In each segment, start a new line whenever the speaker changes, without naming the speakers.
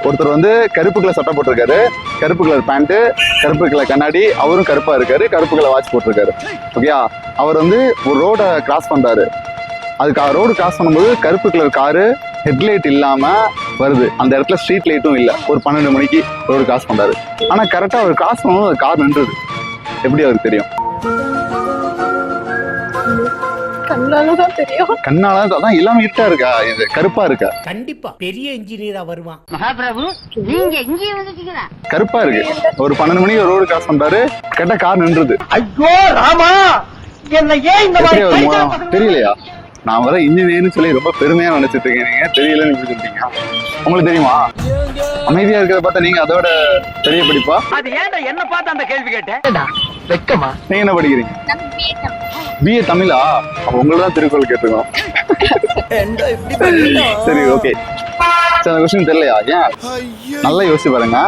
ஒருத்தர் வந்து கருப்பு கலர் சட்டை போட்டிருக்காரு, கருப்பு கலர் பேண்ட், கருப்பு கலர் கண்ணாடி, அவரும் கருப்பா இருக்காரு, கருப்பு கலர் வாட்ச் போட்டிருக்காரு. ஓகேயா? அவர் வந்து ஒரு ரோட கிராஸ் பண்றாரு. அதுக்கு ரோடு கிராஸ் பண்ணும்போது கருப்பு கலர் காரு ஹெட்லைட் இல்லாம வருது. அந்த இடத்துல ஸ்ட்ரீட் லைட்டும் இல்லை. ஒரு 12 மணிக்கு ரோடு கிராஸ் பண்றாரு. ஆனா கரெக்டா அவர் கிராஸ் பண்ணும்போது கார் நின்றுது. எப்படி அவருக்கு தெரியும்?
கண்ணாலதான் தெரியும்.
கண்ணால அதான் எல்லாமே இருட்டா இருக்கா, இது கருப்பா இருக்கா?
கண்டிப்பா பெரிய இன்ஜினியரா வருவான்.
மகாபிரபு நீங்க எங்கே வந்துட்டீங்களா?
கருப்பா இருக்கு. ஒரு 12 மணிக்கு ரோடு கிராஸ் பண்றாரு, கேட்டா கார் நின்றுது.
ஐயோ ராமா, என்ன ஏன் இந்த
மாதிரி தெரியலையா? நான் வர இன்ஜினியர்னு சொல்லி ரொம்ப பெருமையா நினைச்சிட்டு இருக்கேன். நீங்க தெரியலன்னு இப்படி சொல்லிட்டீங்க. உங்களுக்கு தெரியுமா? அமைதியா இருக்கிறத பார்த்தா நீங்க அதோட பெரிய படிப்பா?
அது ஏன்டா என்ன பார்த்து அந்த கேள்வி கேட்டேன்? வெக்கமா?
நீங்க என்ன படிக்கிறீங்க? பிஏ தமிழா? உங்களதான் திருக்குறள் கேட்டுருக்கோம். சரி, ஓகே. சரி, அந்த கொஸ்டின் தெரியலையா? ஏன் நல்லா யோசிச்சு பாருங்க.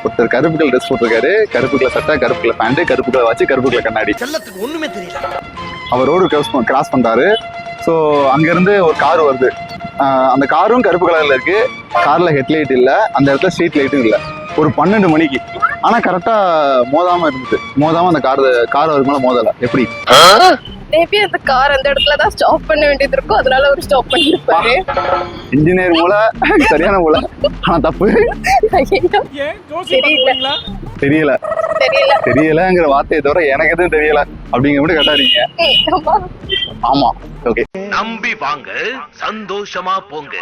ஒருத்தர் கருப்பு கலர் ட்ரெஸ் போட்டிருக்காரு, கருப்பு கலர் சட்டை, கருப்பு கலர் பேண்ட், கருப்பு கலர் வாட்ச், கருப்பு கலர் கண்ணாடி.
ஒண்ணுமே தெரியல.
அவர் ரோடு கிராஸ் பண்றாரு. ஸோ அங்கிருந்து ஒரு கார் வருது. அந்த காரும் கருப்பு கலர்ல இருக்கு. கார்ல ஹெட்லைட் இல்ல, அந்த இடத்துல ஸ்ட்ரீட் லைட்டும் இல்ல. ஒரு 12 மணிக்கு. ஆனா கரெக்டா மோதாம இருந்துச்சு. மோதாம அந்த கார் அவருக்கு மேல மோதல. எப்படி?
மேபி அந்த கார் அந்த இடத்துல தான் ஸ்டாப் பண்ண வேண்டியது இருக்கும், அதனால அவர் ஸ்டாப் பண்ணிருப்பாரு.
இன்ஜினியர் மூல சரியான மூல, ஆனா தப்பு. தெரியல தெரியலங்கிற வார்த்தையை தவிர எனக்கு எதுவும் தெரியல அப்படிங்கிற மட்டும் கேட்டாருங்க. ஆமா, ஓகே.
நம்பி வாங்க, சந்தோஷமா போங்க.